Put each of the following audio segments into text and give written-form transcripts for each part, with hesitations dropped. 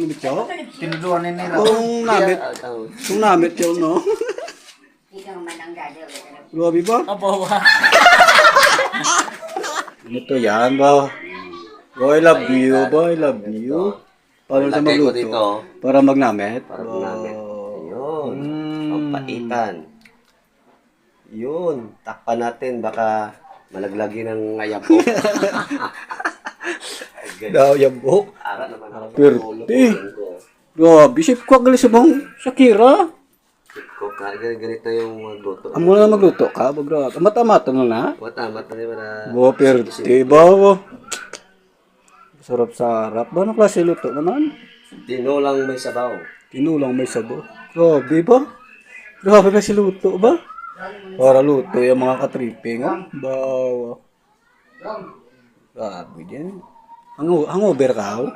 Bicho? Tinuluan nila. Kung namit yun, no? Grabe ba? Abo. Ito yan ba? Oh, I love you ba? I love you. Para sa Lagay ko magluto. dito. Para magnamit. Para ginamit. Ayun. Mm. Ang paitan. Yun. Takpan natin. Baka malaglagin ng ngayapo. Daw yung buhok. Ara naman ako. Perte. Grabe, sip ko agali sa bang Shakira. Ko ganito yung magluto. Amo na magluto ka, bagra. Mata-mata na na. Matamat na rin para... Bo, perte ba? Sarap-sarap. Ba, ano klase luto naman? Tinulang may sabaw. Tinulang may sabo. Grabe ba? Grabe kasi luto ba? Para luto yung mga katripping, ha? Bawa. Grabe din. Hangover ka, ha?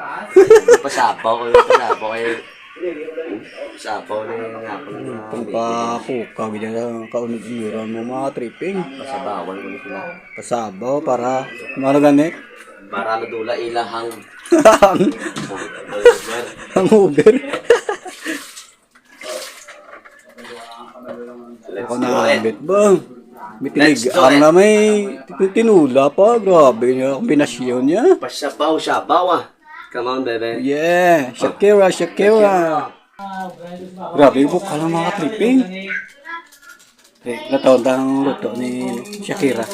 Pasabaw ko yung pasabaw kayo. Pasabaw na yung ngapon na... Pampakuka, ganyan ang kaunod-unuran mo mga tripping. Pasabawan ko na sila. Pasabaw para, ano gani? Para madula ilahang... Hangover. Ako nakabit ba? May tinigaan na may tinula pa. Grabe niya ang binasyon niya. Pasabaw-sabaw ah. Come on, baby. Yeah, Shakira. Grabe yung bukal ng mga tripping. Nataon ang luto ni Shakira.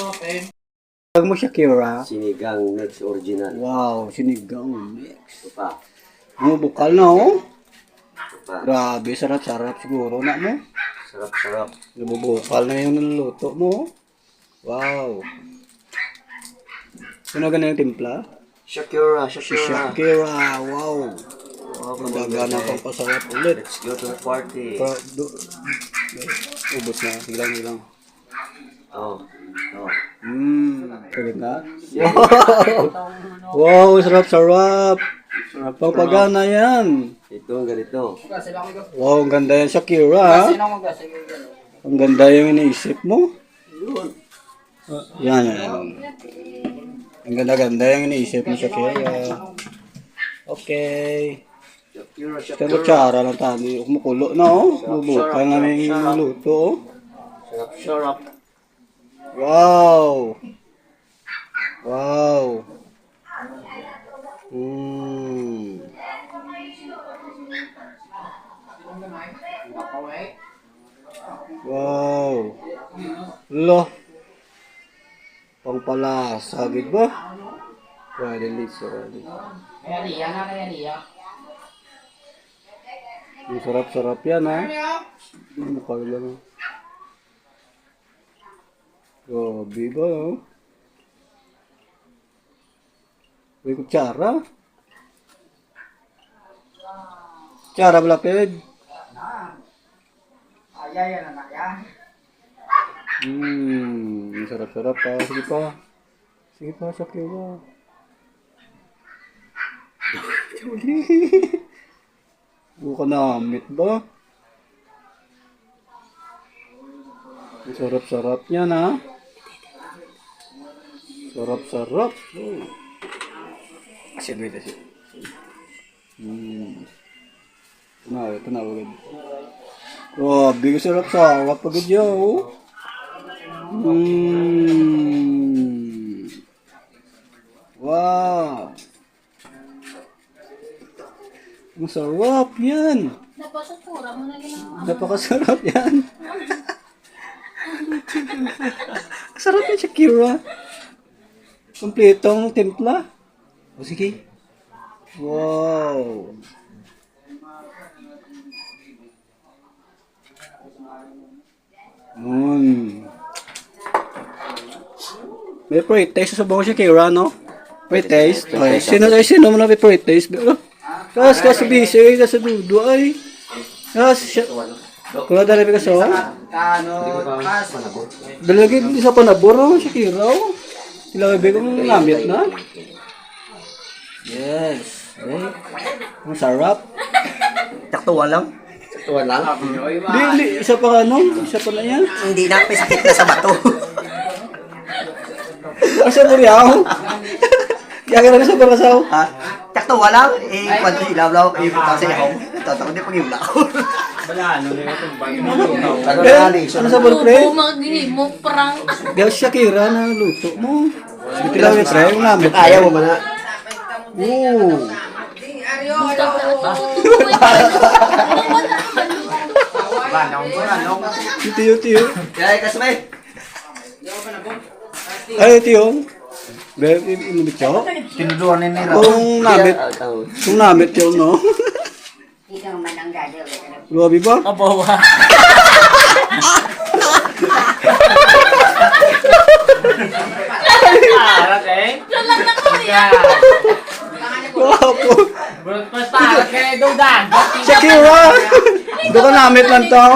Pag mo Shakira. Sinigang mix original. Wow, sinigang mix. Ito pa. Ang bukal na oh. Ito pa. Grabe, sarap-sarap siguro na mo. Sarap-sarap. Nabubukal na yung niluluto mo. Wow. Sino ganun yung timpla? Shakira. Si Shakira. Wow. Magagana pang pasarap ulit. Let's go to the party. Ubus na. Hilang. Oh. Kulit na. Wow, sarap-sarap. Pagpagana yan. Ito ang ganito. Wow, ang ganda yan Shakira. Ha? Ang ganda yung iniisip mo. Yan. Ang ganda-ganda yung iniisip ni Shakira. Okay. Pero tsara lang tayo. Kumukulo na oh. Bubukan namin yung luto oh. Sarap. Wow. Wow. Lo. Pangpalasa, gid ba? Pwede liso. Ang sarap-sarap yan, ha? Mukha lang. Grabe ba, ha? May kutsara. Kutsara balapid. Sarap-sarap pa. Sige pa, Shakira. Buka namit ba? Ang sarap-sarap yan, ha? Sarap-sarap. Asin, wait. Ito na, wagad. Grabe, sarap-sarap pagod yaw. Wow. Masarap yan. Napakasarap yan. Sarap yan, Shakira. Kompletong timpla. O sige. Wow. May pre-taste sa bawang Shakira, no? Pre-taste. Ay, sino mo na may pre-taste? Kas busy, kas dudu ay. Kung dali ka so? Dalagi di sa panabor Shakira. Sila bebe kong namit na. Yes. Ang sarap. Taktuwa lang. Di, isa pa na yan. Hindi na, may sakit na sa bato. Asa mo riyaw? Kaya ka na sa parasaw? Ha? Tsaktuwa lang. Eh, kwanto ilaw-law. Eh, kasi ako. Tatakot din pag-ilaw. Ano sa ball, pre? Maghimo, prank. Gawin Shakira na luto mo. Sige, tilaw pre, yung namit. Ayaw mo ba na? Oo. Tiyo. Kaya kasabay. Ay, tiyo. Bebe, inubit siya. Tinuluan ni Nira. Kung namit yun, no? Grabe ba? Abawa. Lalang na kuya. Wapo. Basta, kaya daw dan. Shakira! Doon ka namit lang to.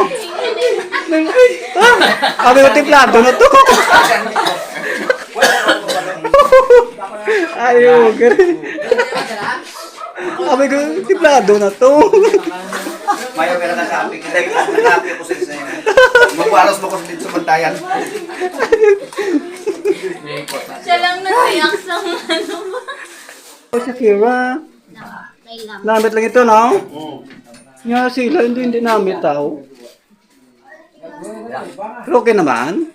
Sabi ko, tiplado na to. Ayaw, gari. Sabi ko, tiplado na to. Mayo ka na kasabi. Nagkapi ako sa isa. Magwalos mo ko dito sa bantayan. Siya lang nag-react sa ano ba? Oh, Shakira. Namit lang ito, no? Nga sila, hindi namit tao. Pero okay naman.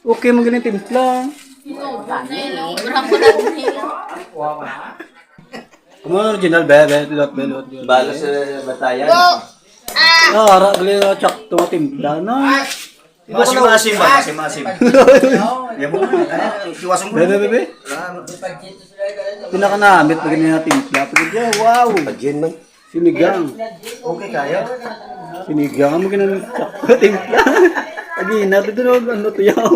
Okay, magaling timpla. Sobrang kulat nila. Kung original, bebe, lot. Balo sa batayan. Ara, gali na tsak to timpla na. Masim-masim ba? Masim-masim. Yan mo. Iwasong mo. Bebe. Pinakanamit, magaling na timpla. Pagkakita, wow. Pagyan man. Sinigang. Okay kaya. Sinigang, magaling na tsak to timpla. Pag-inat, ito na, ano to yaw.